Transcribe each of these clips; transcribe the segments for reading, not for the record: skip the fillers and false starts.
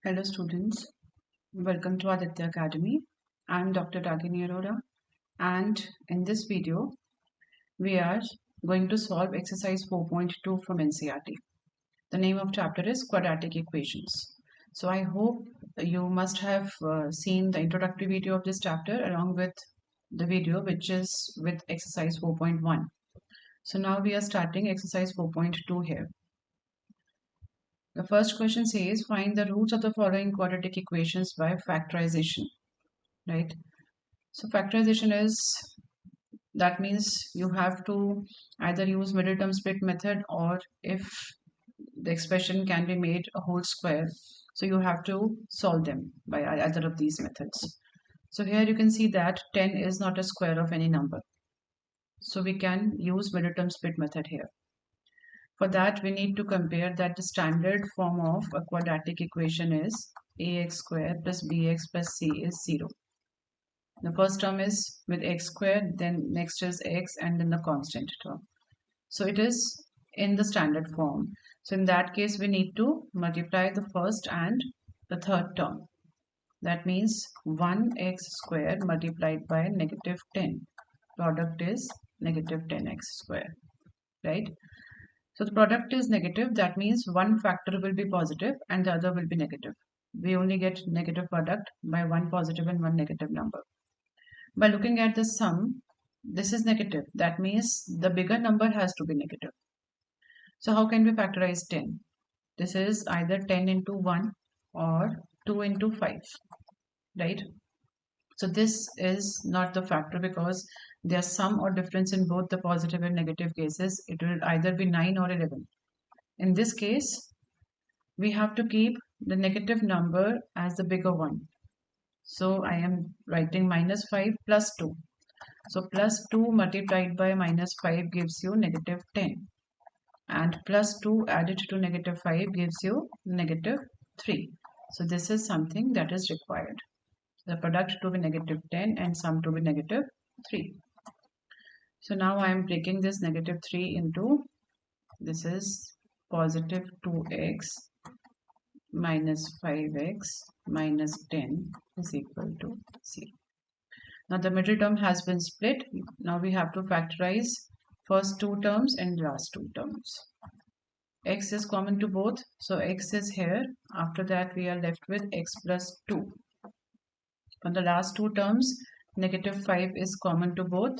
Hello students, welcome to Aditya Academy. I'm Dr. Ragini Arora, and in this video we are going to solve exercise 4.2 from Ncert. The name of chapter is Quadratic Equations. So I hope you must have seen the introductory video of this chapter along with the video which is with exercise 4.1. So now we are starting exercise 4.2 here. The first question says find the roots of the following quadratic equations by factorization, right? So factorization that means you have to either use middle term split method, or if the expression can be made a whole square, so you have to solve them by either of these methods. So here you can see that 10 is not a square of any number. So we can use middle term split method here. For that we need to compare that the standard form of a quadratic equation is ax squared plus bx plus c is 0. The first term is with x squared, then next is x, and then the constant term. So it is in the standard form. So in that case, we need to multiply the first and the third term. That means 1x squared multiplied by negative 10. Product is negative 10x squared, right? So the product is negative. That means one factor will be positive and the other will be negative. We only get negative product by one positive and one negative number. By looking at the sum, this is negative. That means the bigger number has to be negative. So how can we factorize 10? This is either 10 into 1 or 2 into 5, right? So this is not the factor because there's sum or difference in both the positive and negative cases. It will either be 9 or 11. In this case, we have to keep the negative number as the bigger one. So I am writing minus 5 plus 2. So plus 2 multiplied by minus 5 gives you negative 10. And plus 2 added to negative 5 gives you negative 3. So this is something that is required. The product to be negative 10 and sum to be negative 3. So now I am breaking this negative 3 into, this is positive 2x minus 5x minus 10 is equal to 0. Now the middle term has been split. Now we have to factorize first two terms and last two terms. X is common to both, so x is here. After that we are left with x plus 2. For the last two terms, negative 5 is common to both,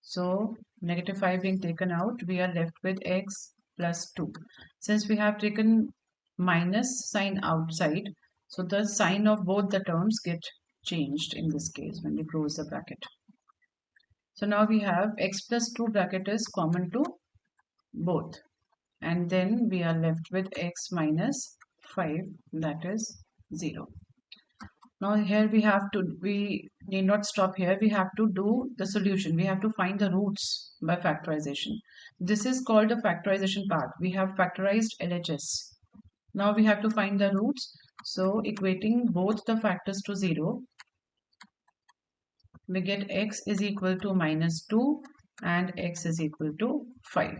so negative 5 being taken out, we are left with x plus 2. Since we have taken minus sign outside, so the sign of both the terms get changed in this case when we close the bracket. So now we have x plus 2 bracket is common to both, and then we are left with x minus 5, that is 0. Now here we need not stop here, we have to do the solution. We have to find the roots by factorization. This is called the factorization part. We have factorized LHS. Now we have to find the roots. So equating both the factors to 0, we get x is equal to minus 2 and x is equal to 5.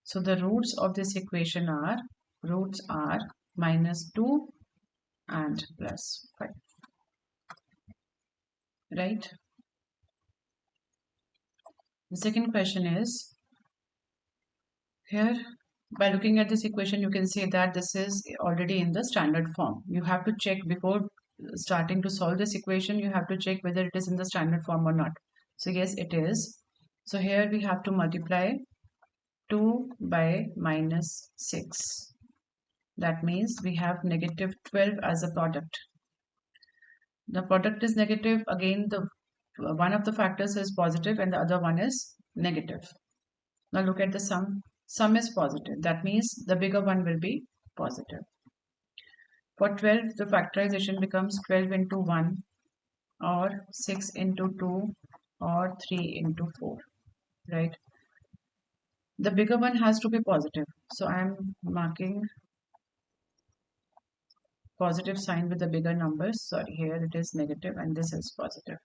So the roots of this equation are, roots are minus 2 and plus 5, right? The second question is, here by looking at this equation you can say that this is already in the standard form. You have to check before starting to solve this equation, you have to check whether it is in the standard form or not. So yes, it is. So here we have to multiply 2 by minus 6. That means we have negative 12 as a product. The product is negative. Again, the one of the factors is positive and the other one is negative. Now look at the sum. Sum is positive. That means the bigger one will be positive. For 12, the factorization becomes 12 into 1 or 6 into 2 or 3 into 4, right? The bigger one has to be positive. So I am marking positive sign with the bigger numbers. Sorry, here it is negative and this is positive.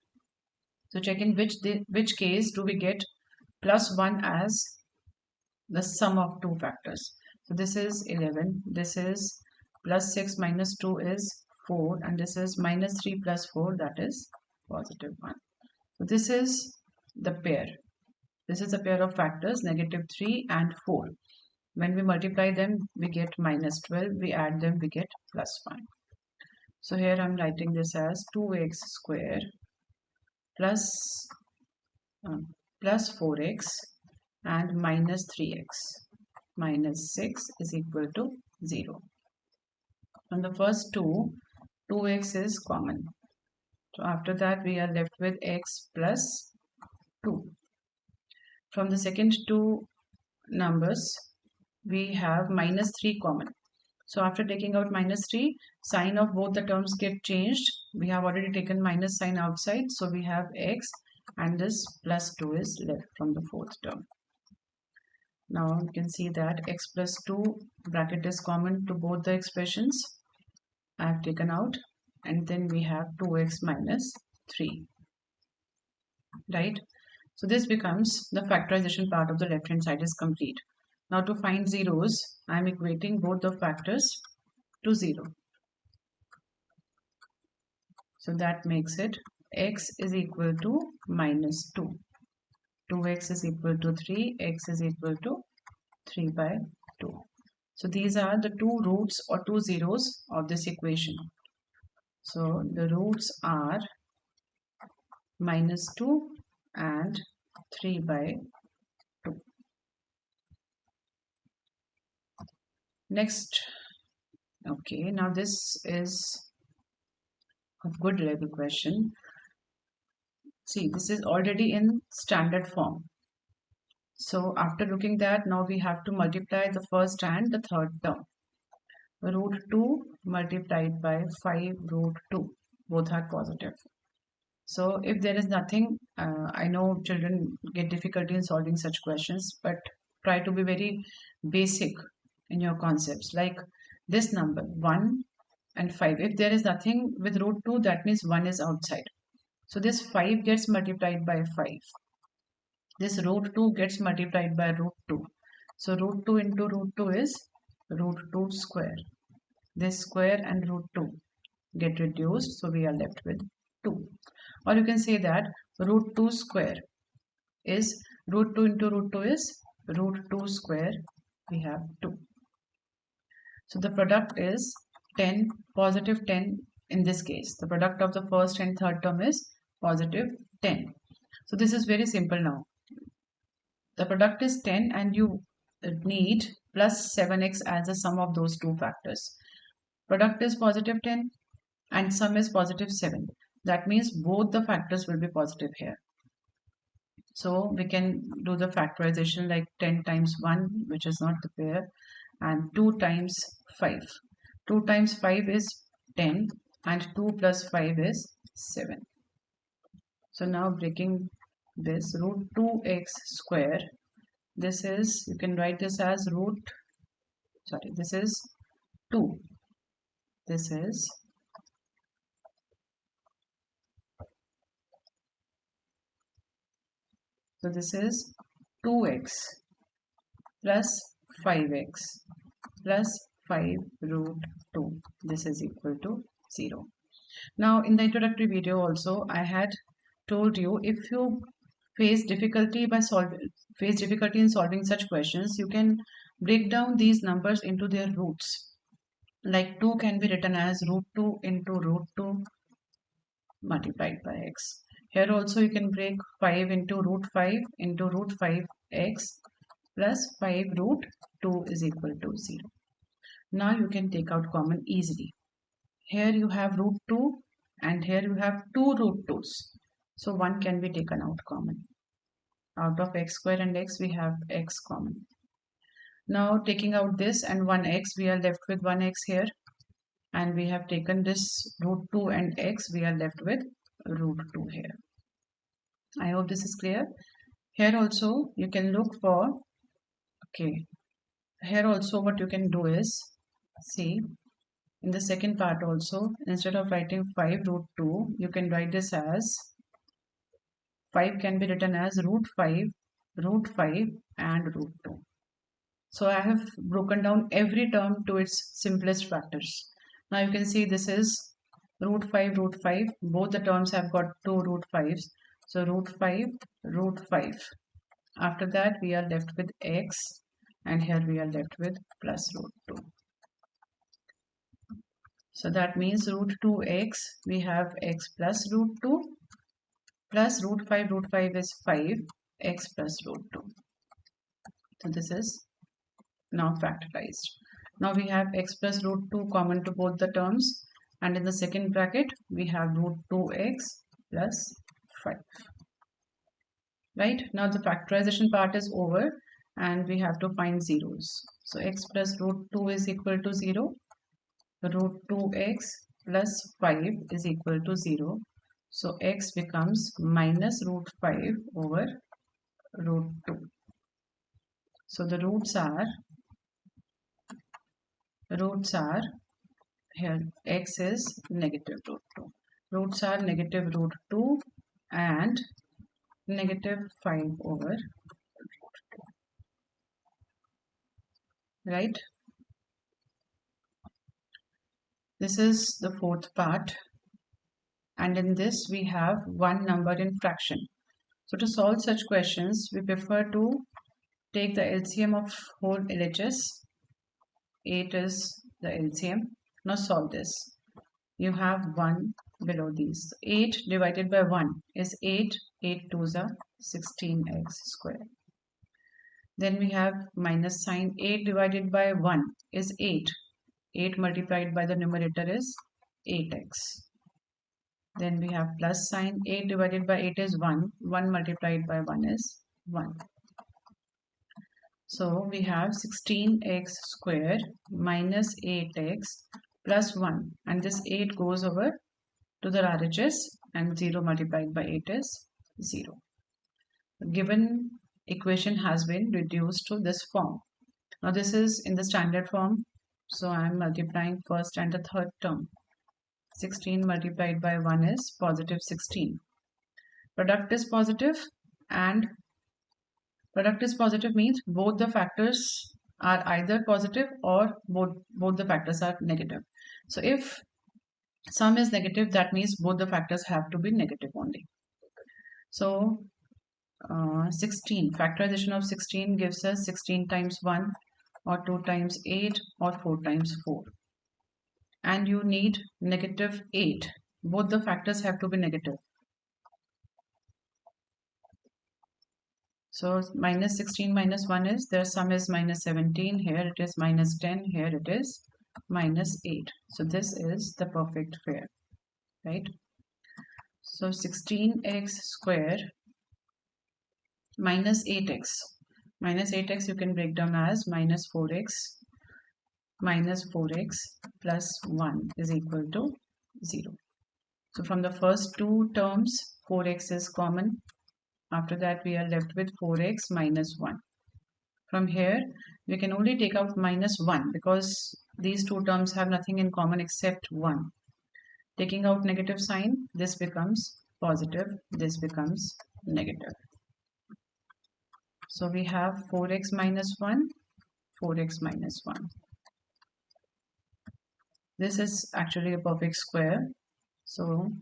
So check in which case do we get plus 1 as the sum of two factors. So this is 11, this is plus 6 minus 2 is 4, and this is minus 3 plus 4, that is positive 1. So this is the pair. This is a pair of factors, negative 3 and 4. When we multiply them, we get minus 12. We add them, we get plus 1. So here I'm writing this as 2x square plus, plus 4x and minus 3x minus 6 is equal to 0. From the first two, 2x is common. So after that we are left with x plus 2. From the second two numbers, we have minus 3 common. So after taking out minus 3, sign of both the terms get changed. We have already taken minus sign outside. So we have x and this plus 2 is left from the fourth term. Now you can see that x plus 2 bracket is common to both the expressions. I have taken out, and then we have 2x minus 3, right? So this becomes the factorization part of the left hand side is complete. Now to find zeros, I am equating both the factors to 0. So that makes it x is equal to minus 2. 2x is equal to 3, x is equal to 3 by 2. So these are the two roots or two zeros of this equation. So the roots are minus 2 and 3 by 2. Next, okay, now this is a good level question. See, this is already in standard form. So after looking that, now we have to multiply the first and the third term. Root 2 multiplied by 5 root 2. Both are positive. So if there is nothing, I know children get difficulty in solving such questions, but try to be very basic in your concepts. Like this number, 1 and 5. If there is nothing with root 2, that means 1 is outside. So this 5 gets multiplied by 5. This root 2 gets multiplied by root 2. So root 2 into root 2 is root 2 square. This square and root 2 get reduced, so we are left with 2. Or you can say that root 2 square is root 2 into root 2 is root 2 square. We have 2. So the product is 10, positive 10 in this case. The product of the first and third term is positive 10. So this is very simple now. The product is 10 and you need plus 7x as the sum of those two factors. Product is positive 10 and sum is positive 7. That means both the factors will be positive here. So we can do the factorization like 10 times 1, which is not the pair, and 2 times 5. 2 times 5 is 10 and 2 plus 5 is 7. So now breaking this, root 2x square, this is, you can write this as this is 2. This is So this is 2x plus 5x plus 5 root 2. This is equal to 0. Now in the introductory video also I had told you, if you face difficulty in solving such questions, you can break down these numbers into their roots. Like 2 can be written as root 2 into root 2 multiplied by x. Here also you can break 5 into root 5x plus 5 root 2 is equal to 0. Now you can take out common easily. Here you have root 2 and here you have 2 root 2's. So 1 can be taken out common. Out of x square and x we have x common. Now taking out this and 1x, we are left with 1x here. And we have taken this root 2 and x, we are left with root 2 here. I hope this is clear. Here also you can look for, okay, here also what you can do is, see, in the second part also, instead of writing 5 root 2, you can write this as, 5 can be written as root 5 and root 2. So I have broken down every term to its simplest factors. Now you can see this is root 5, root 5. Both the terms have got 2 root 5s. So root 5, root 5. After that we are left with x, and here we are left with plus root 2. So that means root 2x, we have x plus root 2 plus root 5 is 5, x plus root 2. So this is now factorized. Now we have x plus root 2 common to both the terms, and in the second bracket we have root 2x plus 5. Right, now the factorization part is over and we have to find zeros. So x plus root 2 is equal to 0, root 2x plus 5 is equal to 0. So x becomes minus root 5 over root 2. So the roots are here, x is negative root 2. Roots are negative root 2 and negative 5 over root 2. Right? This is the fourth part, and in this we have one number in fraction. So to solve such questions, we prefer to take the LCM of whole LHS. 8 is the LCM. Now solve this. You have 1 below these. 8 divided by 1 is 8. 8 2s are 16x square. Then we have minus sign. 8 divided by 1 is 8. 8 multiplied by the numerator is 8x. Then we have plus sign. 8 divided by 8 is 1. 1 multiplied by 1 is 1. So we have 16x square minus 8x plus 1, and this 8 goes over to the RHS, and 0 multiplied by 8 is 0. The given equation has been reduced to this form. Now this is in the standard form, so I am multiplying first and the third term. 16 multiplied by 1 is positive 16. Product is positive, and product is positive means both the factors are either positive or both the factors are negative. So if sum is negative, that means both the factors have to be negative only. So 16, factorization of 16 gives us 16 times 1 or 2 times 8 or 4 times 4. And you need negative 8. Both the factors have to be negative. So minus 16 minus 1 is, their sum is minus 17, here it is minus 10, here it is minus 8. So this is the perfect pair, right? So 16x square minus 8x. Minus 8x you can break down as minus 4x plus 1 is equal to 0. So from the first two terms, 4x is common. After that we are left with 4x minus 1. From here we can only take out minus 1 because these two terms have nothing in common except 1. Taking out negative sign, this becomes positive, this becomes negative. So we have 4x minus 1, 4x minus 1. This is actually a perfect square. So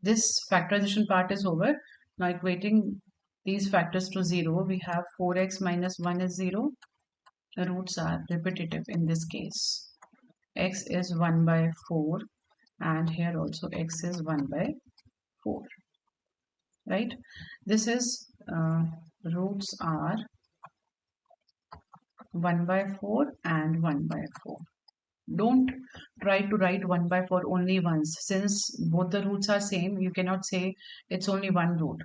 this factorization part is over. Now equating these factors to 0, we have 4x minus 1 is 0. The roots are repetitive in this case. X is 1 by 4 and here also x is 1 by 4. Right? This is roots are 1 by 4 and 1 by 4. Don't try to write 1 by 4 only once. Since both the roots are same, you cannot say it's only one root.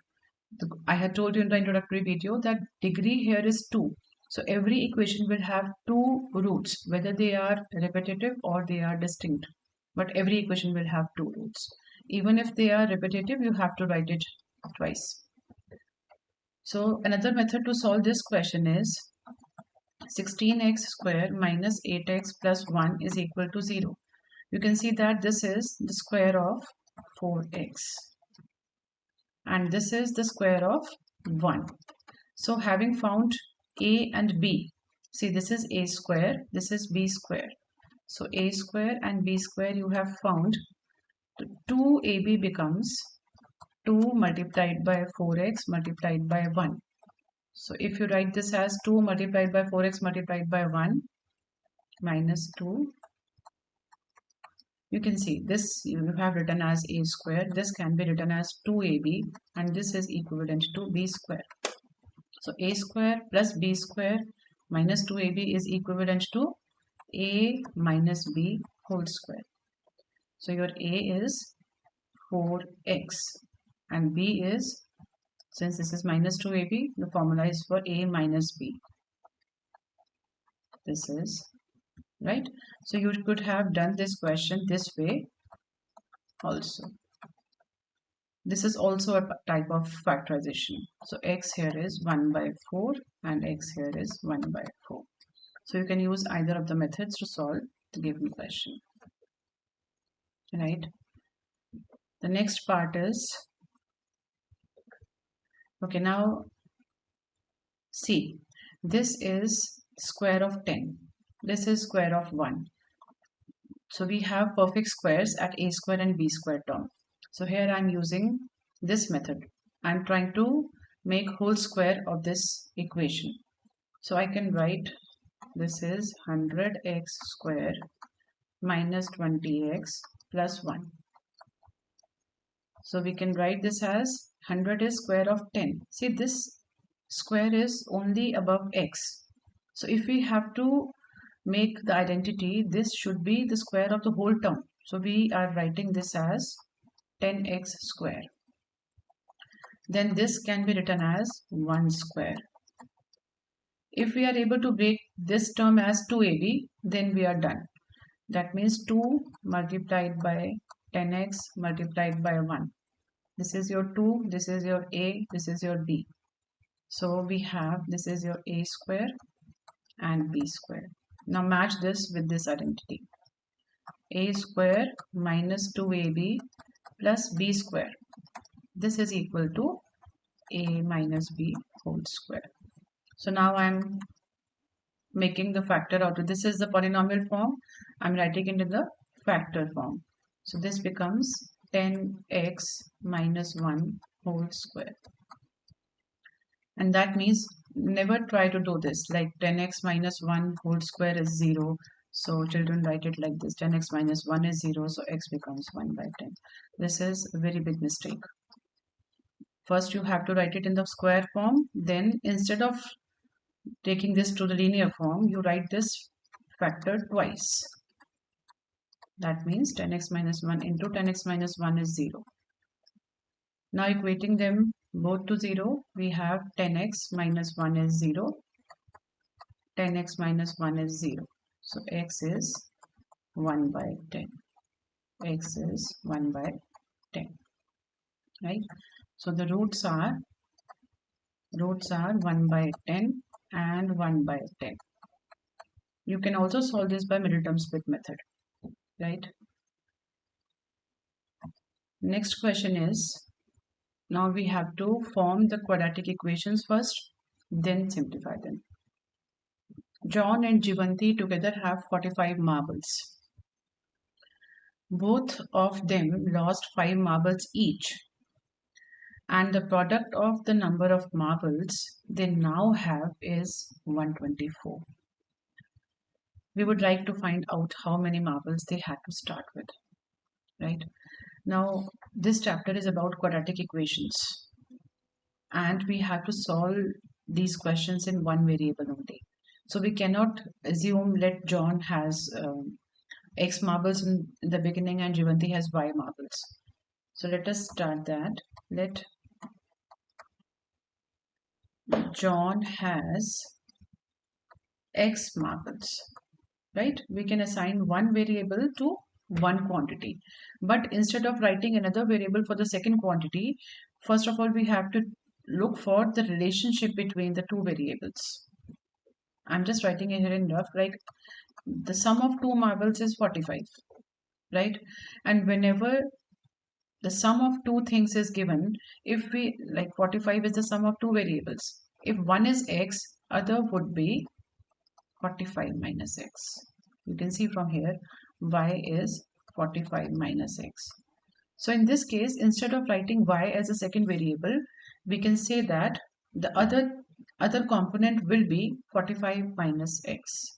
I had told you in the introductory video that degree here is 2. So every equation will have two roots, whether they are repetitive or they are distinct. But every equation will have two roots. Even if they are repetitive, you have to write it twice. So another method to solve this question is 16x square minus 8x plus 1 is equal to 0. You can see that this is the square of 4x and this is the square of 1. So having found a and b, See, this is a square, this is b square. So a square and b square you have found. 2ab becomes 2 multiplied by 4x multiplied by 1. So if you write this as 2 multiplied by 4x multiplied by 1 minus 2, you can see this you have written as a square. This can be written as 2ab and this is equivalent to b square. So a square plus b square minus 2ab is equivalent to a minus b whole square. So your a is 4x and b is, since this is minus 2ab, the formula is for a minus b. This is right. So you could have done this question this way also. This is also a type of factorization. So x here is 1 by 4 and x here is 1 by 4. So you can use either of the methods to solve the given question. Right. The next part is, okay, now see, this is square of 10. This is square of 1. So we have perfect squares at a square and b square term. So here I am using this method. I am trying to make whole square of this equation. So I can write this is 100x square minus 20x plus 1. So we can write this as 100 is square of 10. See, this square is only above x. So if we have to make the identity, this should be the square of the whole term. So we are writing this as 10x square. Then this can be written as 1 square. If we are able to break this term as 2ab, then we are done. That means 2 multiplied by 10x multiplied by 1. This is your 2, this is your a, this is your b. So we have, this is your a square and b square. Now match this with this identity. A square minus 2ab plus b square. This is equal to a minus b whole square. So now I'm making the factor out of this is the polynomial form. I'm writing it in the factor form. So this becomes 10x minus 1 whole square. And that means never try to do this like 10x minus 1 whole square is 0. So children write it like this, 10x minus 1 is 0, so x becomes 1 by 10. This is a very big mistake. First you have to write it in the square form, then instead of taking this to the linear form, you write this factor twice. That means 10x minus 1 into 10x minus 1 is 0. Now equating them both to 0, we have 10x minus 1 is 0, 10x minus 1 is 0. So x is 1 by 10. X is 1 by 10. Right? So the roots are 1 by 10 and 1 by 10. You can also solve this by middle term split method. Right? Next question is, now we have to form the quadratic equations first, then simplify them. John and Jivanti together have 45 marbles. Both of them lost 5 marbles each. And the product of the number of marbles they now have is 124. We would like to find out how many marbles they had to start with. Right? Now, this chapter is about quadratic equations. And we have to solve these questions in one variable only. So we cannot assume let John has X marbles in the beginning and Jivanti has Y marbles. So let us start that. Let John has X marbles, right? We can assign one variable to one quantity. But instead of writing another variable for the second quantity, first of all, we have to look for the relationship between the two variables. I'm just writing it here in rough, like the sum of 2 marbles is 45, right? And whenever the sum of two things is given, if we like 45 is the sum of two variables. If one is x, other would be 45 minus x. You can see from here y is 45 minus x. So in this case, instead of writing y as a second variable, we can say that the other component will be 45 minus x.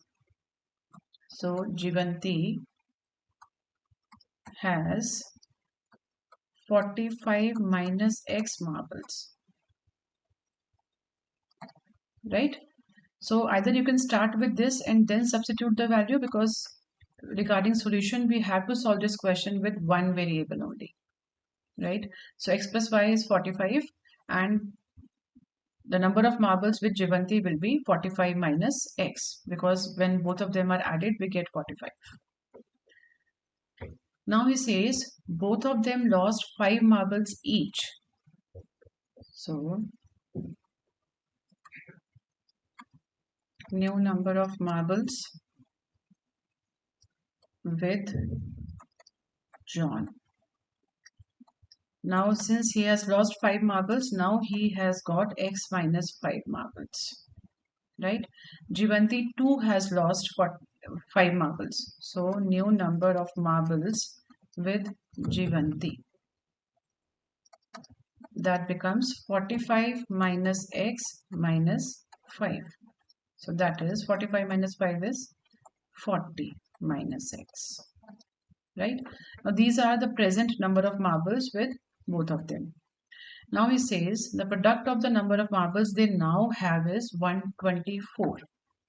So Jivanti has 45 minus x marbles, right? So either you can start with this and then substitute the value, because regarding solution, we have to solve this question with one variable only, right? So x plus y is 45 and the number of marbles with Jivanti will be 45 minus x, because when both of them are added, we get 45. Now he says both of them lost 5 marbles each. So new number of marbles with John. Now since he has lost 5 marbles, now he has got x minus 5 marbles, right? Jivanti too has lost 5 marbles. So new number of marbles with Jivanti. That becomes 45 minus x minus 5. So that is 45 minus 5 is 40 minus x, right? Now these are the present number of marbles with both of them. Now he says the product of the number of marbles they now have is 124.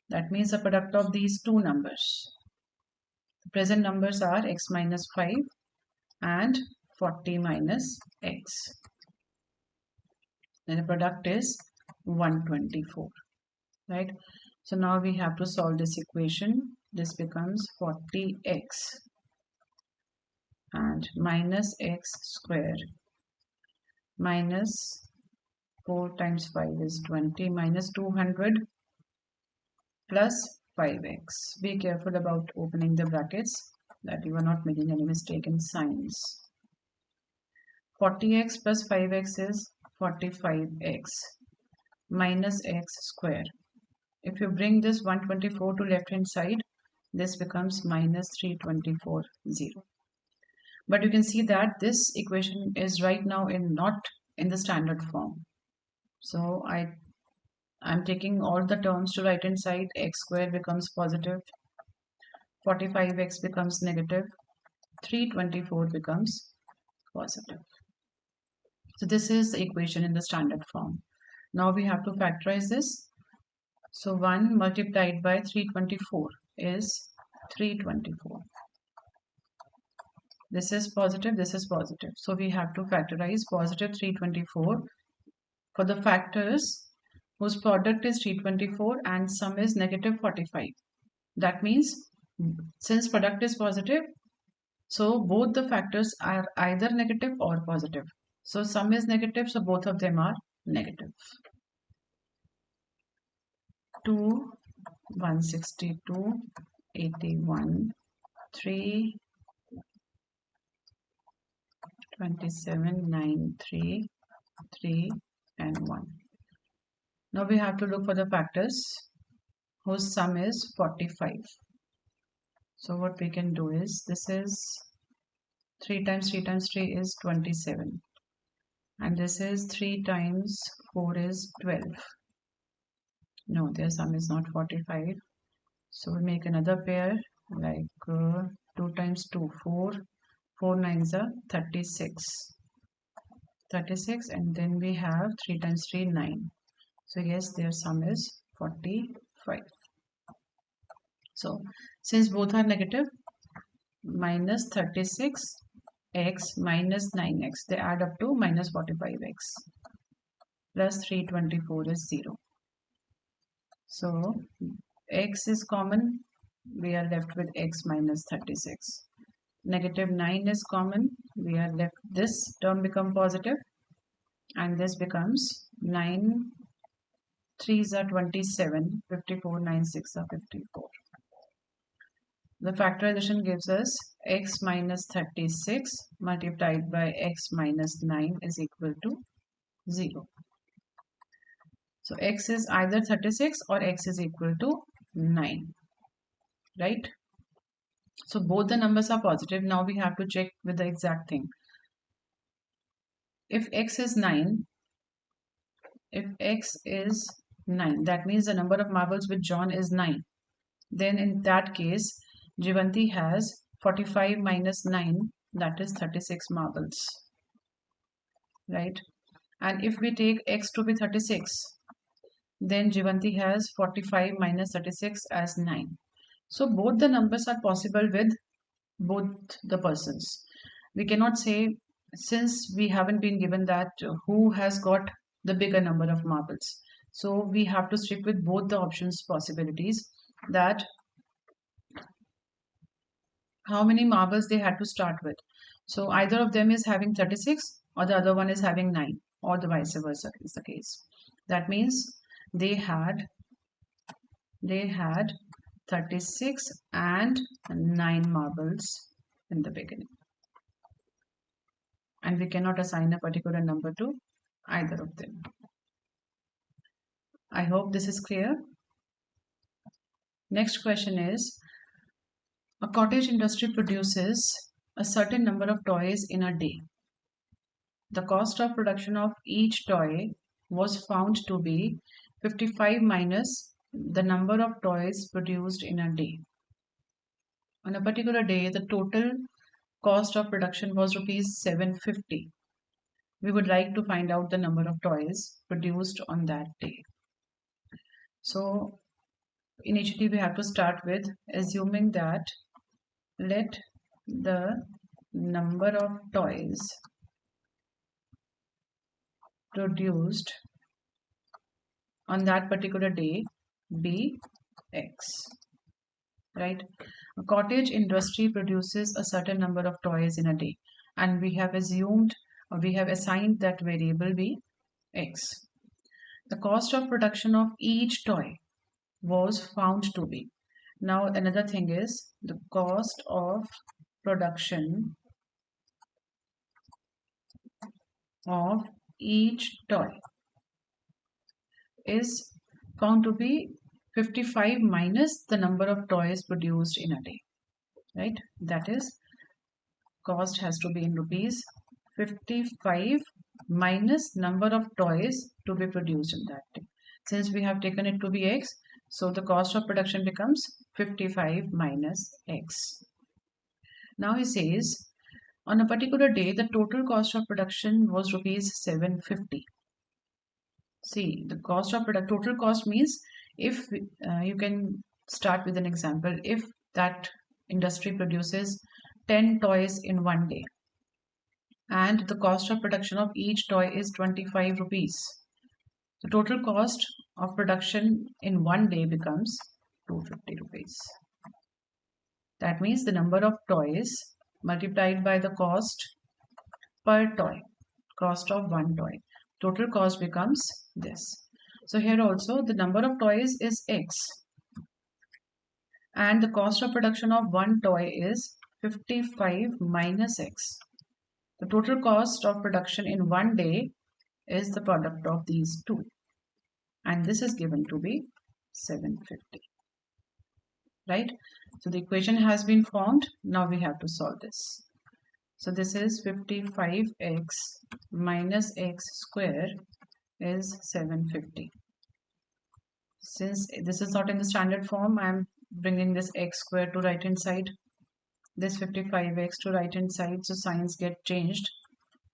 That means the product of these two numbers. The present numbers are x minus 5 and 40 minus x. And the product is 124, right? So now we have to solve this equation. This becomes 40x and minus x square minus 4 times 5 is 20 minus 200 plus 5x. Be careful about opening the brackets, that you are not making any mistake in signs. 40x plus 5x is 45x minus x square. If you bring this 124 to left hand side, this becomes minus 324, 0. But you can see that this equation is right now not in the standard form. So I'm taking all the terms to right hand side. X square becomes positive, 45x becomes negative, 324 becomes positive. So this is the equation in the standard form. Now we have to factorize this. So 1 multiplied by 324 is 324. This is positive, this is positive. So we have to factorize positive 324 for the factors whose product is 324 and sum is negative 45. That means since product is positive, so both the factors are either negative or positive. So sum is negative, so both of them are negative. 2, 162, 81, 3, 27, 9, 3, 3 and 1. Now we have to look for the factors whose sum is 45. So what we can do is, this is 3 times 3 times 3 is 27. And this is 3 times 4 is 12. No, their sum is not 45. So we make another pair, like 2 times 2, 4. 4 nines are 36. 36, and then we have 3 times 3, 9. So yes, their sum is 45. So since both are negative, minus 36x minus 9x, they add up to minus 45x, plus 324 is 0. So x is common, we are left with x minus 36. Negative 9 is common, we are left, this term become positive, and this becomes 9 3s are 27, 54, 9 6 are 54. The factorization gives us x minus 36 multiplied by x minus 9 is equal to 0. So x is either 36 or x is equal to 9, right? So both the numbers are positive. Now we have to check with the exact thing. If x is 9, if x is 9, that means the number of marbles with John is 9. Then in that case, Jivanti has 45 minus 9, that is 36 marbles, right? And if we take x to be 36, then Jivanti has 45 minus 36 as 9. So both the numbers are possible with both the persons. We cannot say, since we haven't been given that who has got the bigger number of marbles. So we have to stick with both the options possibilities, that how many marbles they had to start with. So either of them is having 36 or the other one is having 9, or the vice versa is the case. That means they had 36 and 9 marbles in the beginning, and we cannot assign a particular number to either of them. I hope this is clear. Next question is, a cottage industry produces a certain number of toys in a day. The cost of production of each toy was found to be 55 minus the number of toys produced in a day. On a particular day, the total cost of production was rupees 750. We would like to find out the number of toys produced on that day. So initially we have to start with assuming that let the number of toys produced on that particular day be X, right? A cottage industry produces a certain number of toys in a day, and we have assumed, or we have assigned that variable be X. The cost of production of each toy was found to be. Now another thing is, the cost of production of each toy is found to be 55 minus the number of toys produced in a day, right? That is, cost has to be in rupees, 55 minus number of toys to be produced in that day. Since we have taken it to be X, so the cost of production becomes 55 minus X. Now he says, on a particular day, the total cost of production was rupees 750. See, the cost of product, total cost means, if you can start with an example. If that industry produces 10 toys in one day, and the cost of production of each toy is 25 rupees, the total cost of production in one day becomes 250 rupees. That means the number of toys multiplied by the cost per toy, cost of one toy, total cost becomes this. So here also the number of toys is X, and the cost of production of one toy is 55 minus X. The total cost of production in one day is the product of these two, and this is given to be 750, right? So the equation has been formed. Now we have to solve this. So this is 55x minus x square is 750. Since this is not in the standard form, I am bringing this x square to right hand side, this 55x to right hand side, so signs get changed.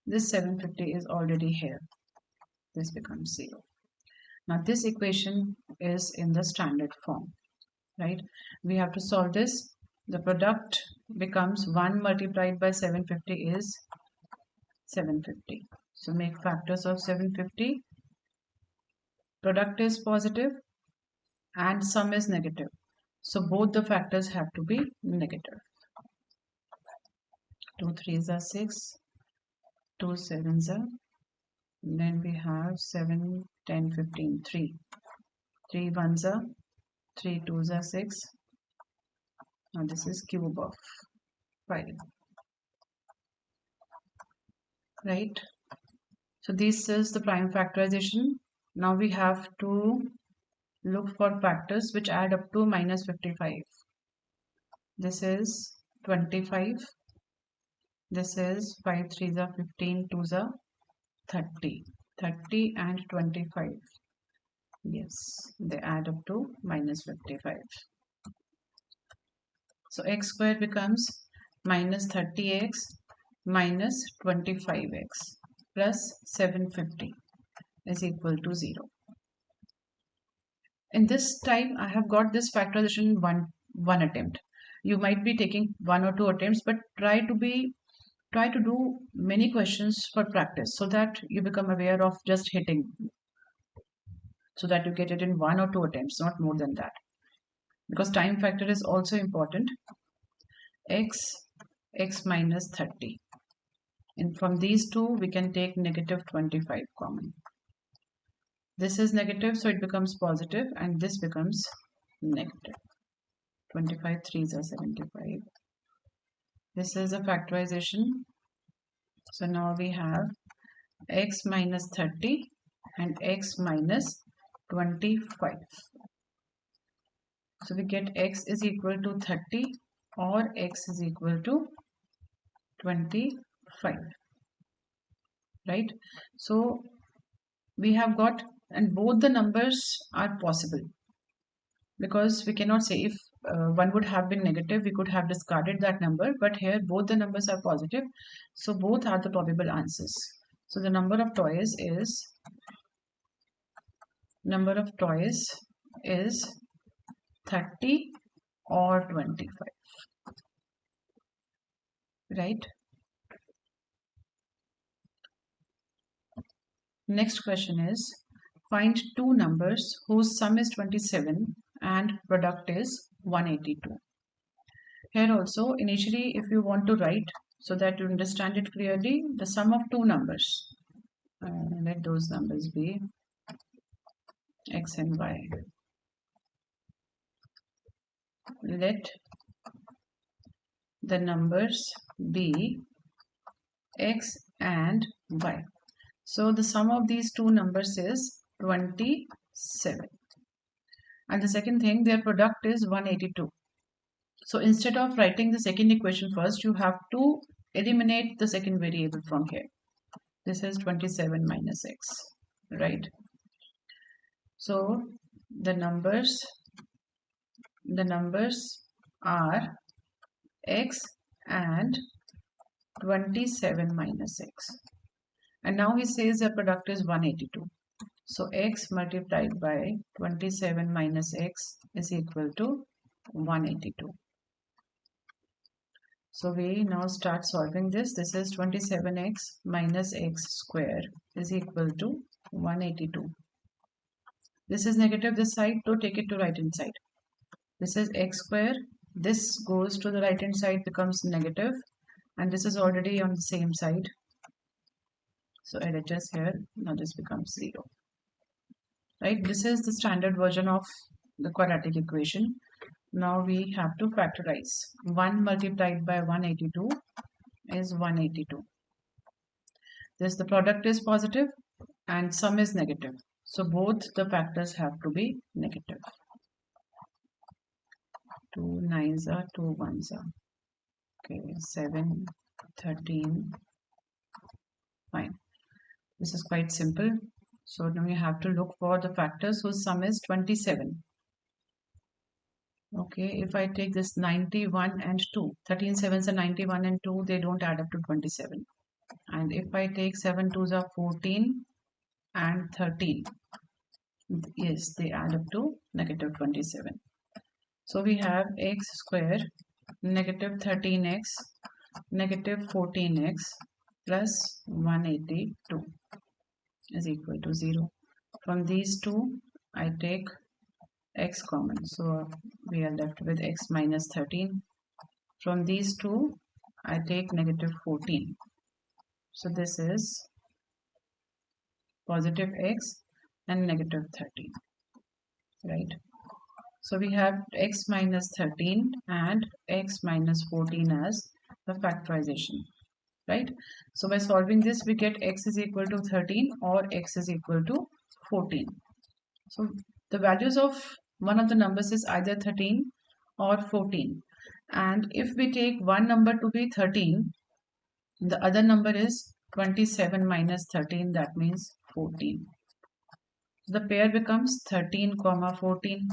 This 750 is already here. This becomes 0. Now this equation is in the standard form, right? We have to solve this. The product becomes 1 multiplied by 750 is 750. So make factors of 750. Product is positive and sum is negative. So both the factors have to be negative. 2 3s are 6, 2 7s are, then we have 7, 10, 15, 3. 3 1s are, 3 2s are 6. Now this is cube of 5. Right? So this is the prime factorization. Now we have to look for factors which add up to minus 55. This is 25. This is 5 3s are 15, 2s are 30. 30 and 25. Yes, they add up to minus 55. So x squared becomes minus 30x minus 25x plus 750 is equal to 0. In this time, I have got this factorization in one attempt. You might be taking one or two attempts, but try to do many questions for practice so that you become aware of just hitting, so that you get it in one or two attempts, not more than that. Because time factor is also important. X minus 30. And from these two, we can take negative 25 common. This is negative, so it becomes positive, and this becomes negative. 25 3s are 75. This is a factorization. So now we have x minus 30 and x minus 25. So we get x is equal to 30 or x is equal to 25, right? So we have got, and both the numbers are possible, because we cannot say if one would have been negative, we could have discarded that number, but here both the numbers are positive, so both are the probable answers. So the number of toys is 30 or 25, right? Next question is, find two numbers whose sum is 27 and product is 182. Here also, initially, if you want to write so that you understand it clearly, the sum of two numbers, let those numbers be x and y. Let the numbers be x and y. So the sum of these two numbers is 27. And the second thing, their product is 182. So instead of writing the second equation first, you have to eliminate the second variable from here. This is 27 minus x, right? So the numbers are x and 27 minus x. And now he says the product is 182. So x multiplied by 27 minus x is equal to 182. So we now start solving this. This is 27x minus x square is equal to 182. This is negative this side, so take it to right hand side. This is x square. This goes to the right hand side, becomes negative, and this is already on the same side. So LHS here, now this becomes 0. Right? This is the standard version of the quadratic equation. Now we have to factorize. 1 multiplied by 182 is 182. The product is positive and sum is negative. So both the factors have to be negative. 2 9s are 2 1s are. Okay, 7, 13. Fine. This is quite simple. So now you have to look for the factors whose sum is 27. Okay, if I take this 91 and 2, 13 7s are 91 and 2, they don't add up to 27. And if I take 7 2s are 14 and 13, yes, they add up to negative 27. So we have x square negative 13x negative 14x plus 182 is equal to 0. From these two, I take x common. So we are left with x minus 13. From these two, I take negative 14. So this is positive x and negative 13, right? So we have x minus 13 and x minus 14 as the factorization, right? So by solving this, we get x is equal to 13 or x is equal to 14. So The values of one of the numbers is either 13 or 14. And if we take one number to be 13, the other number is 27 minus 13, that means 14. The pair becomes 13 comma 14.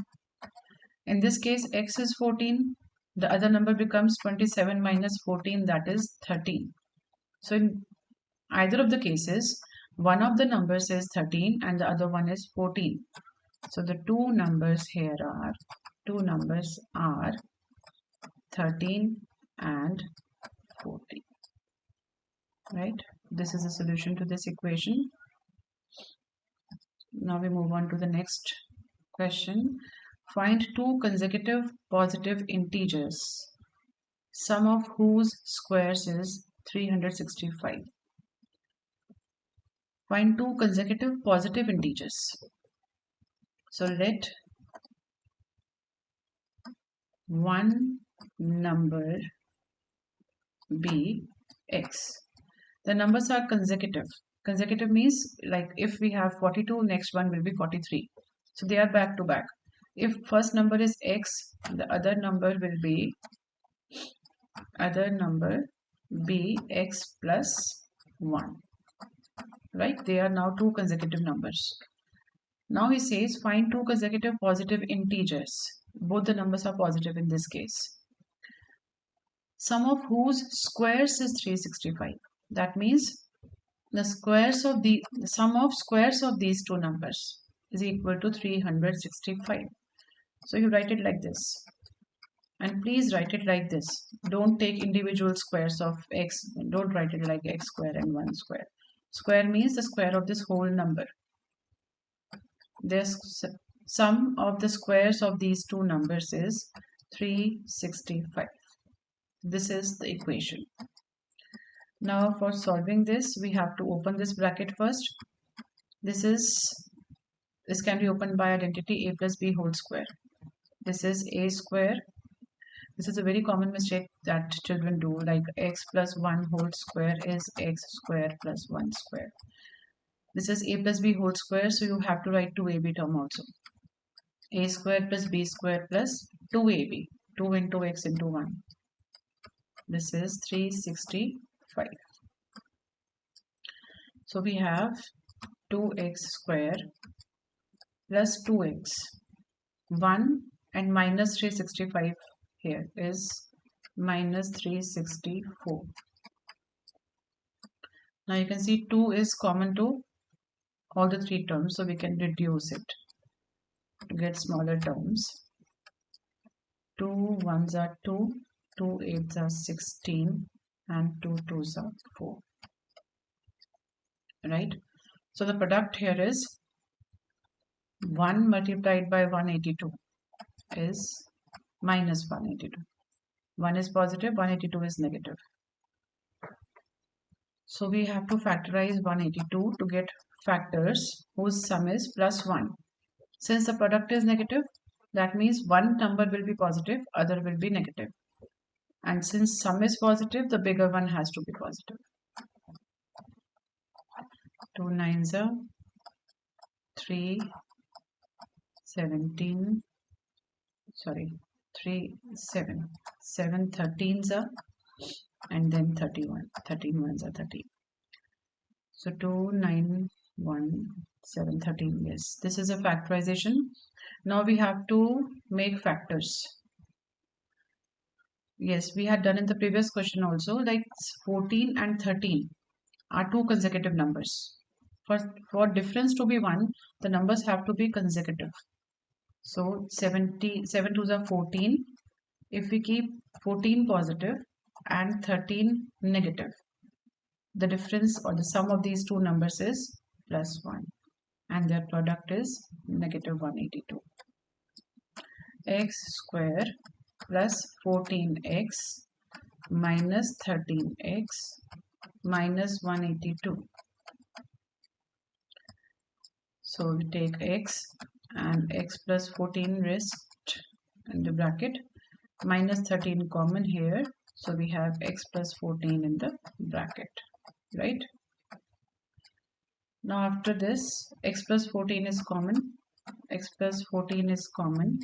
In this case, x is 14. The other number becomes 27 minus 14, that is 13. So in either of the cases, one of the numbers is 13 and the other one is 14. So the two numbers are 13 and 14. Right? This is the solution to this equation. Now we move on to the next question. Find two consecutive positive integers, sum of whose squares is 365. Find two consecutive positive integers. So let one number be x. The numbers are consecutive. Consecutive means like if we have 42, next one will be 43. So they are back to back. If first number is x, the other number will be x plus 1. Right? They are now two consecutive numbers. Now he says find two consecutive positive integers. Both the numbers are positive in this case. Sum of whose squares is 365. That means the sum of squares of these two numbers is equal to 365. So you write it like this. And please write it like this. Don't take individual squares of x. Don't write it like x square and 1 square. Square means the square of this whole number. The sum of the squares of these two numbers is 365. This is the equation. Now for solving this, we have to open this bracket first. This can be opened by identity a plus b whole square. This is a square. This is a very common mistake that children do, like x plus 1 whole square is x square plus 1 square. This is a plus b whole square, so you have to write 2ab term also. A square plus b square plus 2ab. 2 into x into 1. This is 365. So we have 2x square plus 2x. 1 and minus 365 here is minus 364. Now you can see 2 is common to all the three terms, so we can reduce it to get smaller terms. 2 1s are 2, 2 8s are 16, and 2 2s are 4. Right? So the product here is 1 multiplied by 182 is minus 182. 1 is positive, 182 is negative. So we have to factorize 182 to get factors whose sum is plus 1. Since the product is negative, that means one number will be positive, other will be negative. And since sum is positive, the bigger one has to be positive. 2 9s are 3, 17, sorry, 3, 7. 7 13s are, and then 31. 13 ones are 13. So 2, 9, 1, 7, 13. Yes, this is a factorization. Now we have to make factors. Yes, we had done in the previous question also, like 14 and 13 are two consecutive numbers. For difference to be 1, the numbers have to be consecutive. So 7 2s are 14. If we keep 14 positive and 13 negative, the difference or the sum of these two numbers is plus 1, and their product is negative 182. X square plus 14x minus 13x minus 182. So we take x and x plus 14 rest in the bracket, minus 13 common here, so we have x plus 14 in the bracket, right? Now after this, x plus 14 is common, x plus 14 is common,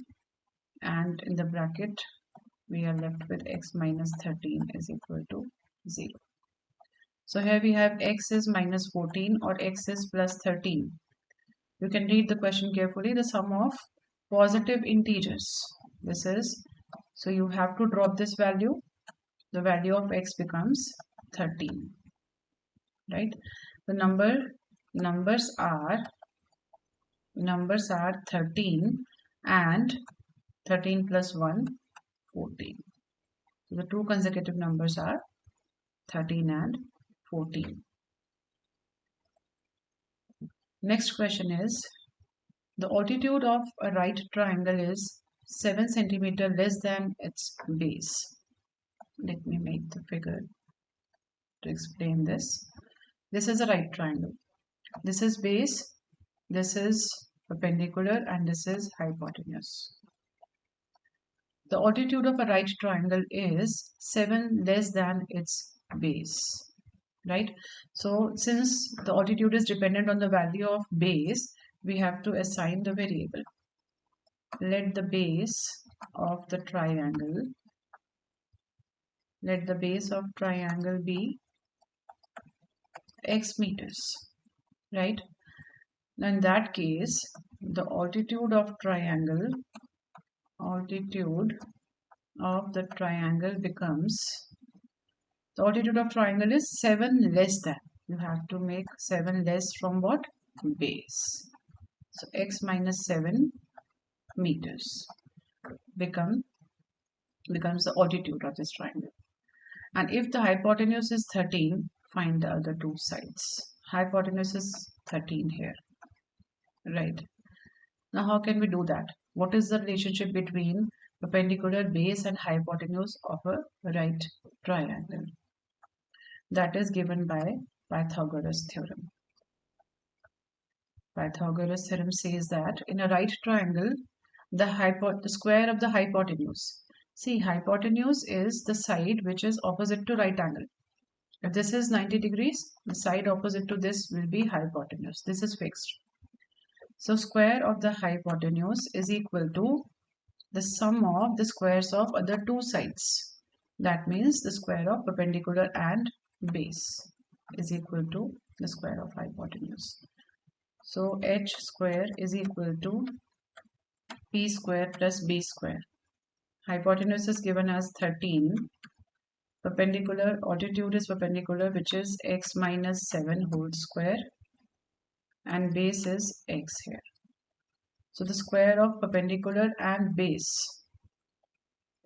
and in the bracket we are left with x minus 13 is equal to 0. So here we have x is minus 14 or x is plus 13. You can read the question carefully. The sum of positive integers. This is, so you have to drop this value. The value of x becomes 13. Right? The numbers are 13 and 13 plus 1, 14. So the two consecutive numbers are 13 and 14. Next question is, the altitude of a right triangle is 7 centimeter less than its base. Let me make the figure to explain this. This is a right triangle. This is base, this is perpendicular, and this is hypotenuse. The altitude of a right triangle is 7 less than its base, right? So since the altitude is dependent on the value of base, we have to assign the variable. Let the base of triangle be x meters, right? In that case, the altitude of the triangle becomes, the altitude of triangle is 7 less than. You have to make 7 less from what? Base. So x minus 7 meters becomes the altitude of this triangle. And if the hypotenuse is 13, find the other two sides. Hypotenuse is 13 here, right? Now how can we do that? What is the relationship between perpendicular base and hypotenuse of a right triangle? That is given by Pythagoras theorem. Pythagoras theorem says that in a right triangle, the square of the hypotenuse. See, hypotenuse is the side which is opposite to right angle. If this is 90 degrees, the side opposite to this will be hypotenuse. This is fixed. So square of the hypotenuse is equal to the sum of the squares of other two sides. That means the square of perpendicular and base is equal to the square of hypotenuse. So h square is equal to p square plus b square. Hypotenuse is given as 13. Perpendicular, altitude is perpendicular, which is x minus 7 whole square, and base is x here. So the square of perpendicular and base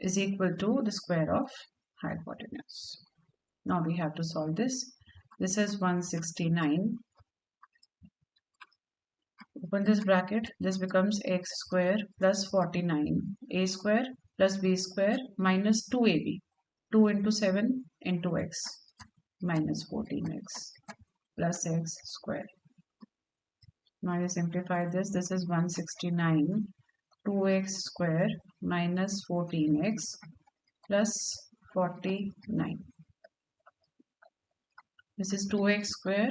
is equal to the square of hypotenuse. Now we have to solve this. This is 169. Open this bracket. This becomes x square plus 49. A square plus b square minus 2ab. 2 into 7 into x minus 14x plus x square. Now you simplify this. This is 169. 2x square minus 14x plus 49. This is 2x square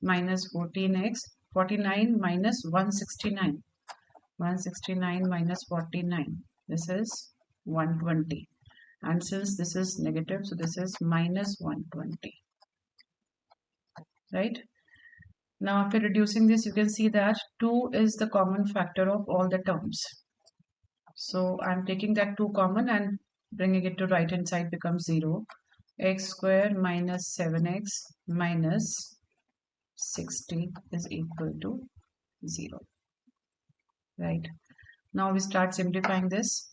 minus 14x. 49 minus 169. 169 minus 49. This is 120. And since this is negative, so this is minus 120. Right? Now after reducing this, you can see that 2 is the common factor of all the terms. So I'm taking that 2 common and bringing it to right hand side becomes 0. X square minus 7x minus 60 is equal to 0. Right. Now we start simplifying this.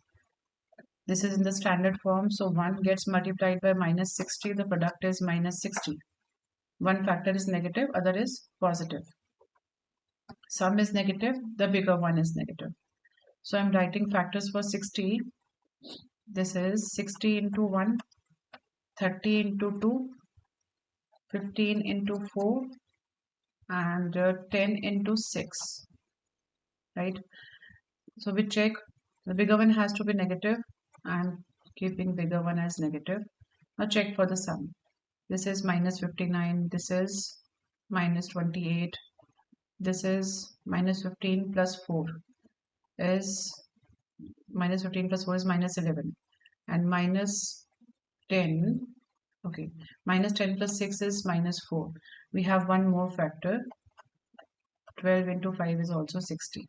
This is in the standard form. So 1 gets multiplied by minus 60. The product is minus 60. One factor is negative, other is positive. Sum is negative, the bigger one is negative. So I'm writing factors for 60. This is 60 into 1, 30 into 2, 15 into 4, and 10 into 6. Right? So we check the bigger one has to be negative. I'm keeping bigger one as negative. Now check for the sum. This is minus 59. This is minus 28. This is minus 15 plus 4 is minus 15 plus 4 is minus 11, and minus 10, okay, minus 10 plus 6 is minus 4. We have one more factor. 12 into 5 is also 60.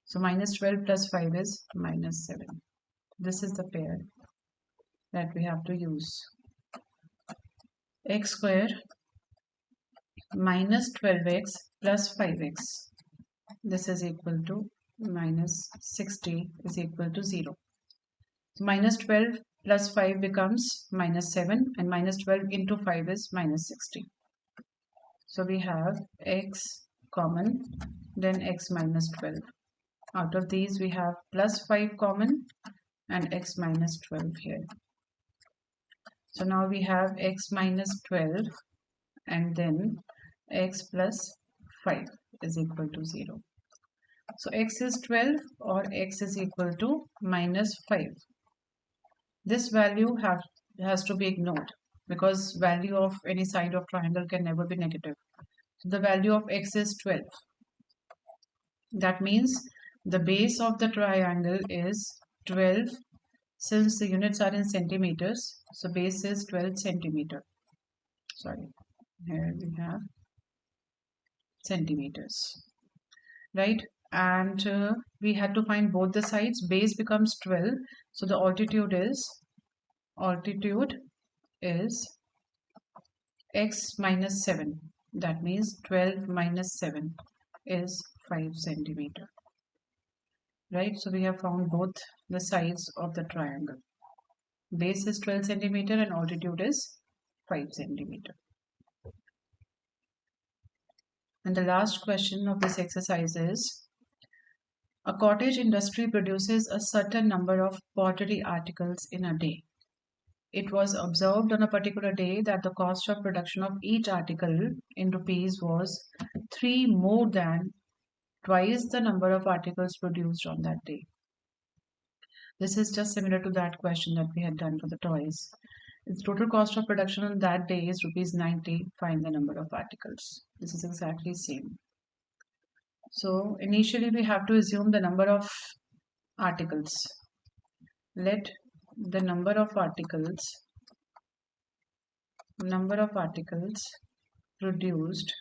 So minus 12 plus 5 is minus 7. This is the pair that we have to use. X square minus 12x plus 5x. This is equal to minus 60 is equal to 0. So minus 12 plus 5 becomes minus 7, and minus 12 into 5 is minus 60. So we have x common, then x minus 12. Out of these we have plus 5 common and x minus 12 here. So now we have x minus 12 and then x plus 5 is equal to 0. So x is 12 or x is equal to minus 5. This value has to be ignored because value of any side of triangle can never be negative. So the value of x is 12. That means the base of the triangle is 12. Since the units are in centimeters, so base is 12 centimeter. Sorry, here we have centimeters, right? And we had to find both the sides. Base becomes 12, so the altitude is x minus 7. That means 12 minus 7 is 5 centimeter, right? So we have found both the sides of the triangle. Base is 12 centimeter and altitude is 5 centimeter. And the last question of this exercise is, a cottage industry produces a certain number of pottery articles in a day. It was observed on a particular day that the cost of production of each article in rupees was 3 more than twice the number of articles produced on that day. This is just similar to that question that we had done for the toys. Its total cost of production on that day is rupees 90. Find the number of articles. This is exactly same. So initially we have to assume the number of articles. Let the number of articles produced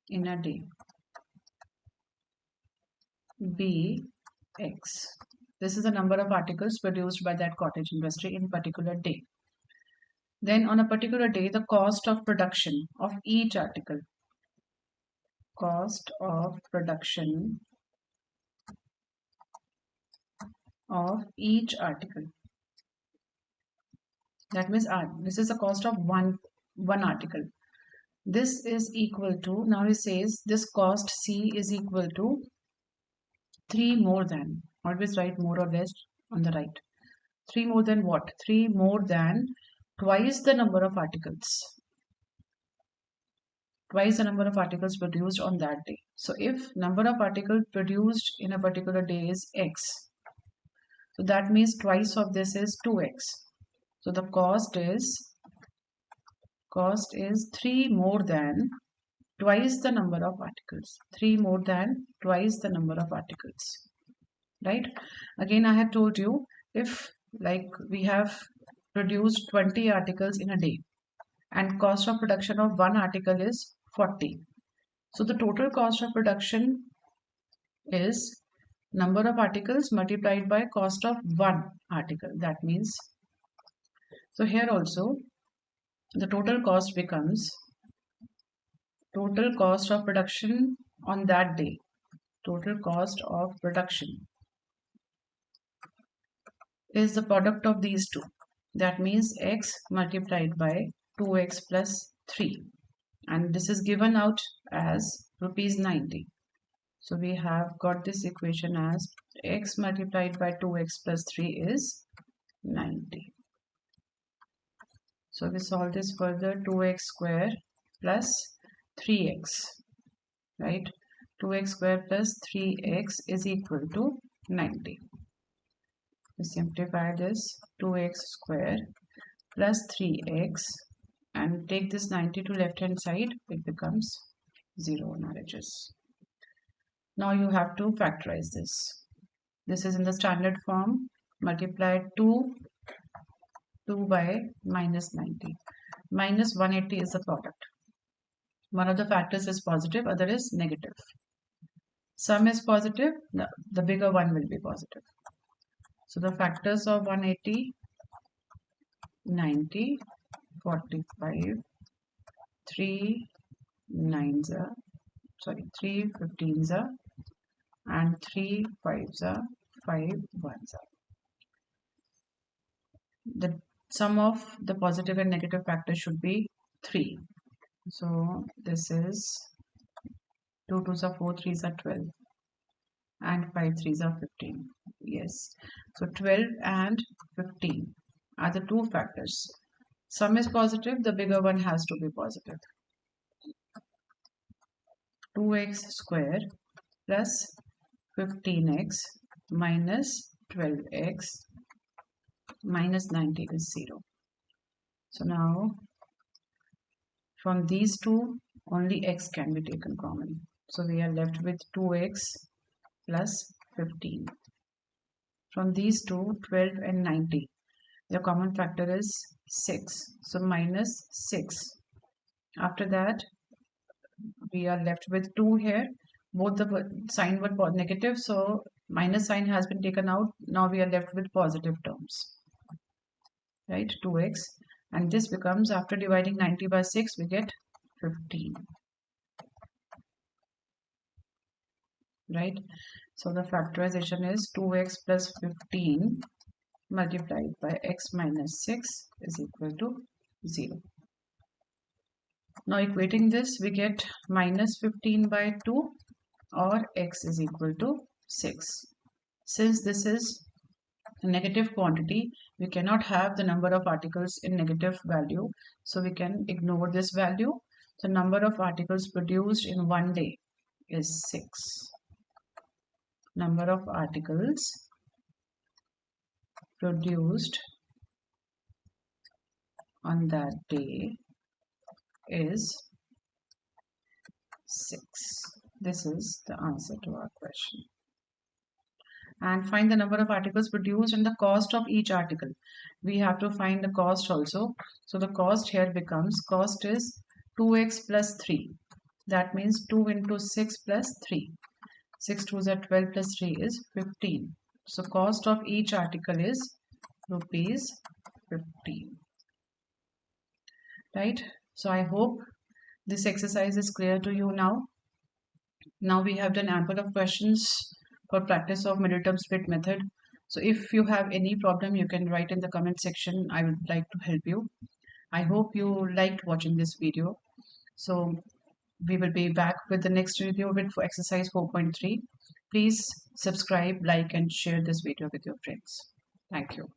in a day be X. This is the number of articles produced by that cottage industry in particular day. Then on a particular day, the cost of production of each article, cost of production of each article. That means this is the cost of one article. This is equal to, now it says this cost C is equal to 3 more than, always write more or less on the right. 3 more than what? 3 more than twice the number of articles. Twice the number of articles produced on that day. So if number of articles produced in a particular day is X, so that means twice of this is 2X. So the cost is 3 more than twice the number of articles. 3 more than twice the number of articles. Right? Again, I had told you, if like we have produced 20 articles in a day and cost of production of one article is 40. So the total cost of production is number of articles multiplied by cost of one article. That means, so here also the total cost becomes total cost of production on that day. Total cost of production is the product of these two. That means X multiplied by 2X plus 3. And this is given out as rupees 90. So we have got this equation as X multiplied by 2X plus 3 is 90. So we solve this further. 2X square plus 3X, right? 2X square plus 3X is equal to 90. We simplify this. 2X square plus 3X and take this 90 to left hand side, it becomes 0 on our edges. Now you have to factorize this. This is in the standard form. Multiply 2 by minus 90. Minus 180 is the product. One of the factors is positive, other is negative. Sum is positive, the bigger one will be positive. So the factors of 180, 90, 45, 3 nines are, 3 15s are, and 3 5s are, 5 1s are. The sum of the positive and negative factors should be 3. So this is 2 2s are 4, 3s are 12, and 5 3s are 15. Yes, so 12 and 15 are the two factors. Sum is positive, the bigger one has to be positive. 2x square plus 15x minus 12x minus 90 is 0. So now from these two only x can be taken common. So we are left with 2x plus 15. From these two, 12 and 90, the common factor is 6. So minus 6. After that, we are left with 2 here. Both the sign were negative, so minus sign has been taken out. Now we are left with positive terms, right? 2x, and this becomes, after dividing 90 by 6, we get 15, right? So the factorization is 2x plus 15 multiplied by x minus 6 is equal to 0. Now equating this, we get minus 15 by 2, or x is equal to 6. Since this is a negative quantity, we cannot have the number of articles in negative value, so we can ignore this value. The number of articles produced in one day is 6. Number of articles produced on that day is 6. This is the answer to our question. And find the number of articles produced and the cost of each article. We have to find the cost also. So the cost here becomes, cost is 2x plus 3. That means 2 into 6 plus 3. 6 2s are 12 plus 3 is 15. So cost of each article is rupees 15. Right? So I hope this exercise is clear to you now. Now we have done ample of questions for practice of middle term split method. So if you have any problem, you can write in the comment section. I would like to help you. I hope you liked watching this video. So we will be back with the next video with for exercise 4.3. Please subscribe, like, and share this video with your friends. Thank you.